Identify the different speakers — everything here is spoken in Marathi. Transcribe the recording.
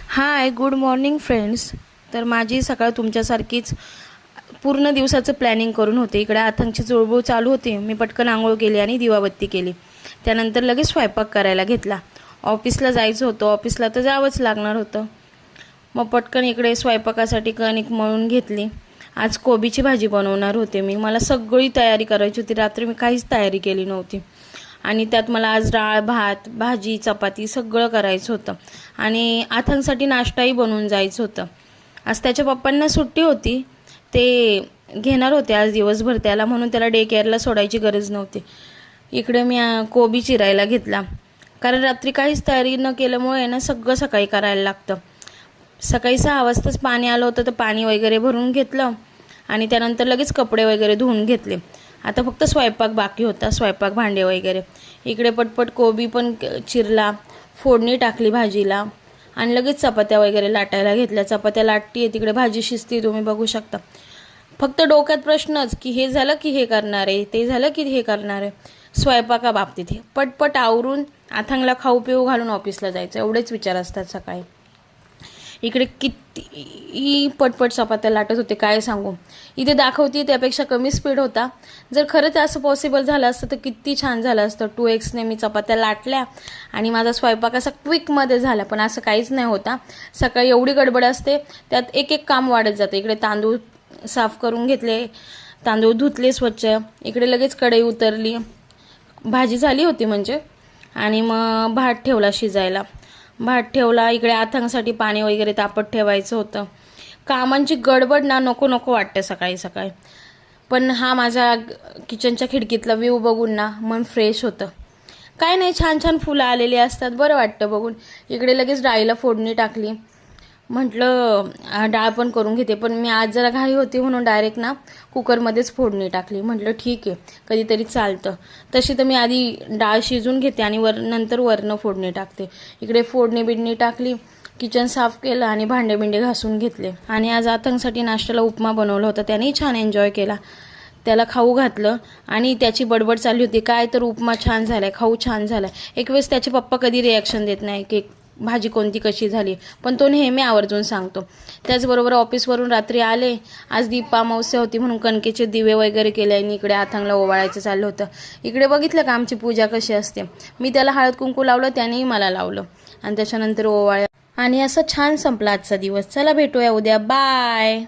Speaker 1: हाय, गुड मॉर्निंग फ्रेंड्स. तर माझी सकाळ तुमच्यासारखीच पूर्ण दिवसाचं प्लॅनिंग करून होते. इकडे आथंगची चुळबुळ चालू होती. मी पटकन आंघोळ केली आणि दिवाबत्ती केली. त्यानंतर लगेच स्वयंपाक करायला घेतला. ऑफिसला जायचं होतं, ऑफिसला तर जावंच लागणार होतं. मग पटकन इकडे स्वयंपाकासाठी कणिक मळून घेतली. आज कोबीची भाजी बनवणार होते मी. मला सगळी तयारी करायची होती. रात्री मी काहीच तयारी केली नव्हती आणि त्यात मला आज डाळ, भात, भाजी, चपाती सगळं करायचं होतं आणि आथांसाठी नाश्ताही बनवून जायचं होतं. आज त्याच्या पप्पांना सुट्टी होती, ते घेणार होते आज दिवसभर त्याला, म्हणून त्याला डे केअरला सोडायची गरज नव्हती. इकडे मी कोबी चिरायला घेतला, कारण रात्री काहीच तयारी न केल्यामुळे ना सगळं सकाळी करायला लागतं. सकाळी 6 वाजताच पाणी आलं होतं, तर पाणी वगैरे भरून घेतलं आणि त्यानंतर लगेच कपडे वगैरे धुवून घेतले. आता फक्त स्वयंपाक बाकी होता, स्वयंपाक भांडे वगैरे. इकडे पटपट कोबी पण चिरला, फोडणी टाकली भाजीला आणि लगेच चपात्या वगैरे लाटायला घेतल्या. चपात्या लाटती आहे, तिकडे भाजी शिजती, तुम्ही बघू शकता. फक्त डोक्यात प्रश्नच की हे झालं की हे करणार आहे, ते झालं की हे करणार आहे. स्वयंपाकाबाबतीत हे पटपट आवरून आथांगला खाऊ पिऊ घालून ऑफिसला जायचं, एवढेच विचार असतात सकाळी. इकडे किती पटपट चपात्या लाटत होते, काय सांगू. इथे दाखवते त्यापेक्षा कमी स्पीड होता. जर खरंच असं पॉसिबल झालं असतं तर किती छान झालं असतं. 2x मी चपात्या लाटल्या आणि माझा स्वयंपाक असा क्विकमध्ये झाला. पण असं काहीच नाही होता. सकाळी एवढी गडबड असते, त्यात एक एक काम वाढत जातं. इकडे तांदूळ साफ करून घेतले, तांदूळ धुतले स्वच्छ. इकडे लगेच कढई उतरली, भाजी झाली होती म्हणजे, आणि मग भात ठेवला शिजायला. भात ठेवला. इकडे आथांगसाठी पाणी वगैरे तापत ठेवायचं होतं. कामांची गडबड ना नको नको वाटते सकाळी सकाळी. पण हा माझ्या किचनच्या खिडकीतला व्ह्यू बघून ना मन फ्रेश होतं. काय नाही, छान छान फुलं आलेली असतात, बरं वाटतं बघून. इकडे लगेच डाळीला फोडणी टाकली. म्हटलं डाळ पण करून घेते, पण मी आज जरा घाई होती म्हणून डायरेक्ट ना कुकरमध्येच फोडणी टाकली. म्हटलं ठीक आहे, कधीतरी चालतं. तशी तर मी आधी डाळ शिजून घेते आणि नंतर वरनं फोडणी टाकते. इकडे फोडणी बिडणी टाकली, किचन साफ केलं आणि भांडे बिंडे घासून घेतले. आणि आज आथंगसाठी नाश्त्याला उपमा बनवला होता, त्यानेही छान एन्जॉय केला. त्याला खाऊ घातलं आणि त्याची बडबड चालली होती, काय तर उपमा छान झालाय, खाऊ छान झालाय. एक वेळेस त्याचे पप्पा कधी रिॲक्शन देत नाही की भाजी कोणती कशी झाली, पण तो नेहमी आवर्जून सांगतो. त्याचबरोबर ऑफिसवरून रात्री आले. आज दीप अमावस्या होती म्हणून कणकेचे दिवे वगैरे केले आणि इकडे आथांगला ओवाळायचं चाललं होतं. इकडे बघितलं का आमची पूजा कशी असते. मी त्याला हळद कुंकू लावलं, त्यानेही मला लावलं आणि त्याच्यानंतर ओवाळ्या. आणि असं छान संपला आजचा दिवस. चला भेटूया उद्या, बाय.